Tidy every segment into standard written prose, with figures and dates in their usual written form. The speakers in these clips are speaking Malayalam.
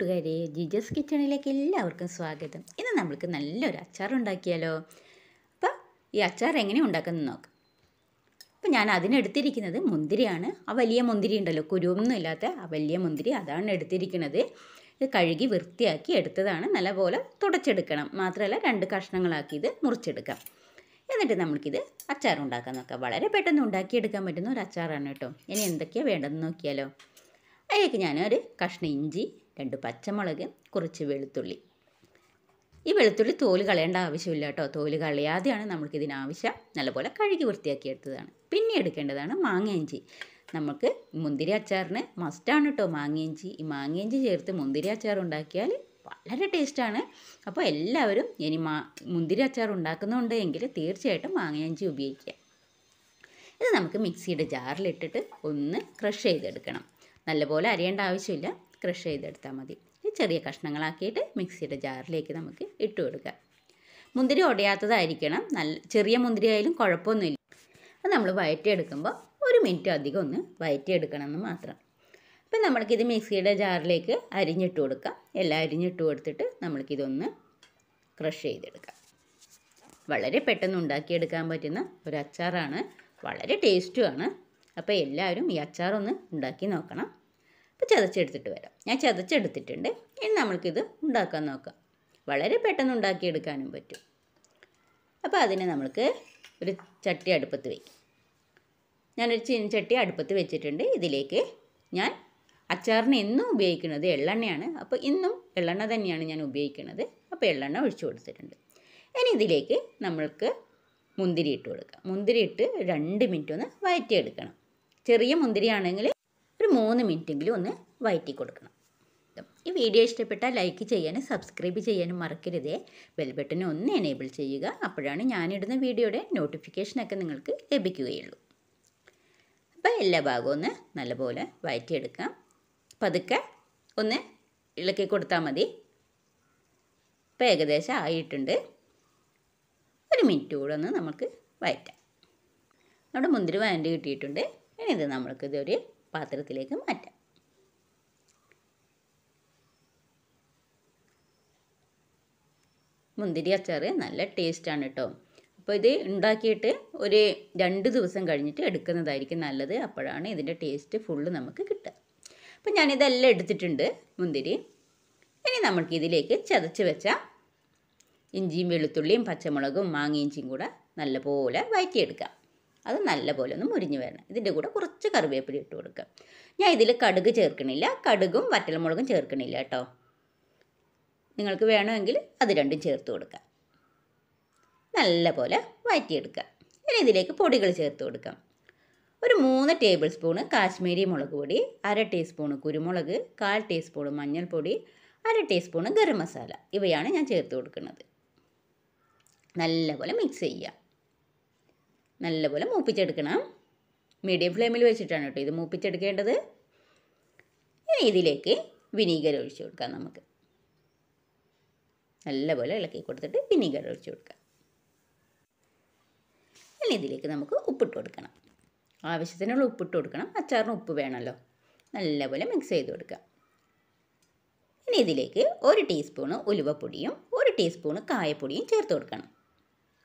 കൂട്ടുകാരെ, ജിജസ് കിച്ചണിലേക്ക് എല്ലാവർക്കും സ്വാഗതം. ഇന്ന് നമ്മൾക്ക് നല്ലൊരു അച്ചാർ ഉണ്ടാക്കിയാലോ. അപ്പം ഈ അച്ചാർ എങ്ങനെ ഉണ്ടാക്കുന്നത് നോക്കാം. അപ്പം ഞാൻ അതിനെടുത്തിരിക്കുന്നത് മുന്തിരിയാണ്. ആ വലിയ മുന്തിരി ഉണ്ടല്ലോ, കുരുവൊന്നും ഇല്ലാത്ത ആ വലിയ മുന്തിരി, അതാണ് എടുത്തിരിക്കുന്നത്. ഇത് കഴുകി വൃത്തിയാക്കി എടുത്തതാണ്. നല്ലപോലെ തുടച്ചെടുക്കണം. മാത്രമല്ല 2 കഷ്ണങ്ങളാക്കി ഇത് മുറിച്ചെടുക്കാം. എന്നിട്ട് നമ്മൾക്കിത് അച്ചാർ ഉണ്ടാക്കാൻ നോക്കാം. വളരെ പെട്ടെന്ന് ഉണ്ടാക്കിയെടുക്കാൻ പറ്റുന്ന ഒരു അച്ചാറാണ് കേട്ടോ. ഇനി എന്തൊക്കെയാണ് വേണ്ടതെന്ന് നോക്കിയാലോ. അതിലേക്ക് ഞാനൊരു കഷ്ണം ഇഞ്ചി, 2 പച്ചമുളക്, കുറച്ച് വെളുത്തുള്ളി. ഈ വെളുത്തുള്ളി തോല് കളയേണ്ട ആവശ്യമില്ല കേട്ടോ. തോല് കളയാതെയാണ് നമ്മൾക്കിതിനാവശ്യം. നല്ലപോലെ കഴുകി വൃത്തിയാക്കി എടുത്തതാണ്. പിന്നെ എടുക്കേണ്ടതാണ് മാങ്ങയിഞ്ചി. നമുക്ക് മുന്തിരി അച്ചാറിന് മസ്റ്റാണ് കേട്ടോ മാങ്ങയിഞ്ചി. ഈ മാങ്ങയിഞ്ചി ചേർത്ത് മുന്തിരി അച്ചാർ ഉണ്ടാക്കിയാൽ വളരെ ടേസ്റ്റാണ്. അപ്പോൾ എല്ലാവരും ഇനി മുന്തിരി അച്ചാർ ഉണ്ടാക്കുന്നുണ്ടെങ്കിൽ തീർച്ചയായിട്ടും മാങ്ങയിഞ്ചി ഉപയോഗിക്കുക. ഇത് നമുക്ക് മിക്സിയുടെ ജാറിലിട്ടിട്ട് ഒന്ന് ക്രഷ് ചെയ്തെടുക്കണം. നല്ലപോലെ അരിയേണ്ട ആവശ്യമില്ല, ക്രഷ് ചെയ്തെടുത്താൽ മതി. ഈ ചെറിയ കഷ്ണങ്ങളാക്കിയിട്ട് മിക്സിയുടെ ജാറിലേക്ക് നമുക്ക് ഇട്ട് കൊടുക്കാം. മുന്തിരി ഉടയാത്തതായിരിക്കണം. ചെറിയ മുന്തിരി ആയാലും കുഴപ്പമൊന്നുമില്ല. അത് നമ്മൾ വഴറ്റിയെടുക്കുമ്പോൾ 1 മിനിറ്റ് അധികം ഒന്ന് വഴറ്റിയെടുക്കണം എന്ന് മാത്രം. അപ്പം നമ്മൾക്കിത് മിക്സിയുടെ ജാറിലേക്ക് അരിഞ്ഞിട്ട് കൊടുക്കാം. എല്ലാം അരിഞ്ഞിട്ട് കൊടുത്തിട്ട് നമ്മൾക്കിതൊന്ന് ക്രഷ് ചെയ്തെടുക്കാം. വളരെ പെട്ടെന്ന് ഉണ്ടാക്കിയെടുക്കാൻ പറ്റുന്ന ഒരു അച്ചാറാണ്. വളരെ ടേസ്റ്റുമാണ്. അപ്പോൾ എല്ലാവരും ഈ അച്ചാറൊന്ന് ഉണ്ടാക്കി നോക്കണം. അപ്പോൾ ചതച്ചെടുത്തിട്ട് വരാം. ഞാൻ ചതച്ചെടുത്തിട്ടുണ്ട്. ഇനി നമ്മൾക്കിത് ഉണ്ടാക്കാൻ നോക്കാം. വളരെ പെട്ടെന്ന് ഉണ്ടാക്കിയെടുക്കാനും പറ്റും. അപ്പോൾ അതിന് നമ്മൾക്ക് ഒരു ചട്ടി അടുപ്പത്ത് വയ്ക്കും. ഞാനൊരു ചീനച്ചട്ടി അടുപ്പത്ത് വെച്ചിട്ടുണ്ട്. ഇതിലേക്ക് ഞാൻ അച്ചാറിന് എന്നും ഉപയോഗിക്കുന്നത് എള്ളെണ്ണയാണ്. അപ്പോൾ ഇന്നും എള്ളെണ്ണ തന്നെയാണ് ഞാൻ ഉപയോഗിക്കുന്നത്. അപ്പോൾ എള്ളെണ്ണ ഒഴിച്ചു കൊടുത്തിട്ടുണ്ട്. ഇനി ഇതിലേക്ക് നമ്മൾക്ക് മുന്തിരി ഇട്ട് കൊടുക്കാം. മുന്തിരി ഇട്ട് 2 മിനിറ്റ് ഒന്ന് വഴറ്റിയെടുക്കണം. ചെറിയ മുന്തിരിയാണെങ്കിൽ ഒരു 3 മിനിറ്റെങ്കിലും ഒന്ന് വഴറ്റി കൊടുക്കണം. ഈ വീഡിയോ ഇഷ്ടപ്പെട്ടാൽ ലൈക്ക് ചെയ്യാനും സബ്സ്ക്രൈബ് ചെയ്യാനും മറക്കരുതേ. ബെൽ ബട്ടൺ ഒന്ന് എനേബിൾ ചെയ്യുക. അപ്പോഴാണ് ഞാനിടുന്ന വീഡിയോയുടെ നോട്ടിഫിക്കേഷനൊക്കെ നിങ്ങൾക്ക് ലഭിക്കുകയുള്ളൂ. അപ്പോൾ എല്ലാ ഭാഗവും ഒന്ന് നല്ലപോലെ വഴറ്റിയെടുക്കാം. പതുക്കെ ഒന്ന് ഇളക്കി കൊടുത്താൽ മതി. ഇപ്പോൾ ഏകദേശം ആയിട്ടുണ്ട്. 1 മിനിറ്റ് കൂടെ ഒന്ന് നമുക്ക് വഴറ്റാം. നമ്മുടെ മുന്തിരി വഴറ്റി കിട്ടിയിട്ടുണ്ട്. ഇനി ഇത് നമ്മൾക്കിതൊരു പാത്രത്തിലേക്ക് മാറ്റാം. മുന്തിരി അച്ചാർ നല്ല ടേസ്റ്റാണ് കേട്ടോ. അപ്പോൾ ഇത് ഉണ്ടാക്കിയിട്ട് ഒരു 2 ദിവസം കഴിഞ്ഞിട്ട് എടുക്കുന്നതായിരിക്കും നല്ലത്. അപ്പോഴാണ് ഇതിൻ്റെ ടേസ്റ്റ് ഫുള്ള് നമുക്ക് കിട്ടുക. അപ്പോൾ ഞാനിതെല്ലാം എടുത്തിട്ടുണ്ട് മുന്തിരി. ഇനി നമ്മൾക്കിതിലേക്ക് ചതച്ച് വെച്ച ഇഞ്ചിയും വെളുത്തുള്ളിയും പച്ചമുളകും മാങ്ങയിഞ്ചിയും കൂടെ നല്ലപോലെ വഴറ്റിയെടുക്കാം. അത് നല്ലപോലെ ഒന്ന് മുരിഞ്ഞ് വരണം. ഇതിൻ്റെ കൂടെ കുറച്ച് കറിവേപ്പില ഇട്ട് കൊടുക്കാം. ഞാൻ ഇതിൽ കടുക് ചേർക്കണില്ല. കടുകും വറ്റൽമുളകും ചേർക്കണില്ല കേട്ടോ. നിങ്ങൾക്ക് വേണമെങ്കിൽ അത് രണ്ടും ചേർത്ത് കൊടുക്കാം. നല്ലപോലെ വഴറ്റിയെടുക്കാം. ഇനി ഇതിലേക്ക് പൊടികൾ ചേർത്ത് കൊടുക്കാം. ഒരു 3 ടേബിൾ സ്പൂണ് കാശ്മീരി മുളക് പൊടി, 1/2 ടീസ്പൂണ് കുരുമുളക്, 1/4 ടീസ്പൂണ് മഞ്ഞൾപ്പൊടി, 1/2 ടീസ്പൂണ് ഗരം മസാല. ഇവയാണ് ഞാൻ ചേർത്ത് കൊടുക്കുന്നത്. നല്ലപോലെ മിക്സ് ചെയ്യുക. നല്ലപോലെ മൂപ്പിച്ചെടുക്കണം. മീഡിയം ഫ്ലെയിമിൽ വെച്ചിട്ടാണ് കേട്ടോ ഇത് മൂപ്പിച്ചെടുക്കേണ്ടത്. ഇനി ഇതിലേക്ക് വിനീഗർ ഒഴിച്ച് കൊടുക്കാം. നമുക്ക് നല്ലപോലെ ഇളക്കി കൊടുത്തിട്ട് വിനീഗർ ഒഴിച്ച് കൊടുക്കാം. ഇനി ഇതിലേക്ക് നമുക്ക് ഉപ്പിട്ട് കൊടുക്കണം. ആവശ്യത്തിനുള്ള ഉപ്പിട്ട് കൊടുക്കണം. അച്ചാറിന് ഉപ്പ് വേണമല്ലോ. നല്ലപോലെ മിക്സ് ചെയ്ത് കൊടുക്കാം. ഇനി ഇതിലേക്ക് 1 ടീസ്പൂണ് ഉലുവപ്പൊടിയും 1 ടീസ്പൂണ് കായപ്പൊടിയും ചേർത്ത് കൊടുക്കണം.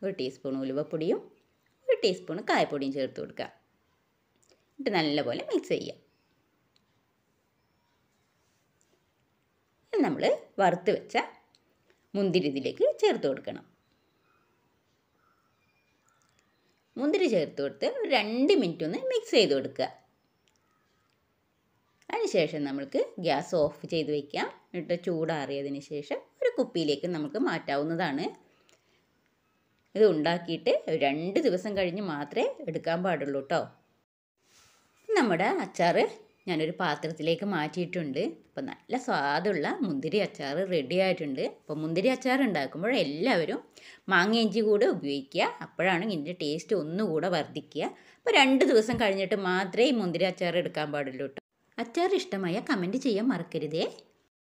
1 ടീസ്പൂൺ ഉലുവപ്പൊടിയും 1 ടീസ്പൂൺ കായപ്പൊടിയും ചേർത്ത് കൊടുക്കുക. എന്നിട്ട് നല്ലപോലെ മിക്സ് ചെയ്യാം. നമ്മൾ വറുത്ത് വെച്ച മുന്തിരി ഇതിലേക്ക് ചേർത്ത് കൊടുക്കണം. മുന്തിരി ചേർത്ത് കൊടുത്ത് 2 മിനിറ്റ് ഒന്ന് മിക്സ് ചെയ്ത് കൊടുക്കുക. അതിനുശേഷം നമുക്ക് ഗ്യാസ് ഓഫ് ചെയ്ത് വയ്ക്കാം. എന്നിട്ട് ചൂടാറിയതിന് ശേഷം ഒരു കുപ്പിയിലേക്ക് നമുക്ക് മാറ്റാവുന്നതാണ്. ഇത് ഉണ്ടാക്കിയിട്ട് 2 ദിവസം കഴിഞ്ഞ് മാത്രമേ എടുക്കാൻ പാടുള്ളൂ കേട്ടോ. നമ്മുടെ അച്ചാർ ഞാനൊരു പാത്രത്തിലേക്ക് മാറ്റിയിട്ടുണ്ട്. അപ്പോൾ നല്ല സ്വാദുള്ള മുന്തിരി അച്ചാർ റെഡി ആയിട്ടുണ്ട്. അപ്പോൾ മുന്തിരി അച്ചാർ ഉണ്ടാക്കുമ്പോൾ എല്ലാവരും മാങ്ങയിഞ്ചി കൂടെ ഉപയോഗിക്കുക. അപ്പോഴാണ് ഇതിൻ്റെ ടേസ്റ്റ് ഒന്നുകൂടെ വർദ്ധിക്കുക. അപ്പോൾ 2 ദിവസം കഴിഞ്ഞിട്ട് മാത്രമേ ഈ മുന്തിരി അച്ചാർ എടുക്കാൻ പാടുള്ളൂ കേട്ടോ. അച്ചാർ ഇഷ്ടമായ കമൻറ്റ് ചെയ്യാൻ മറക്കരുതേ.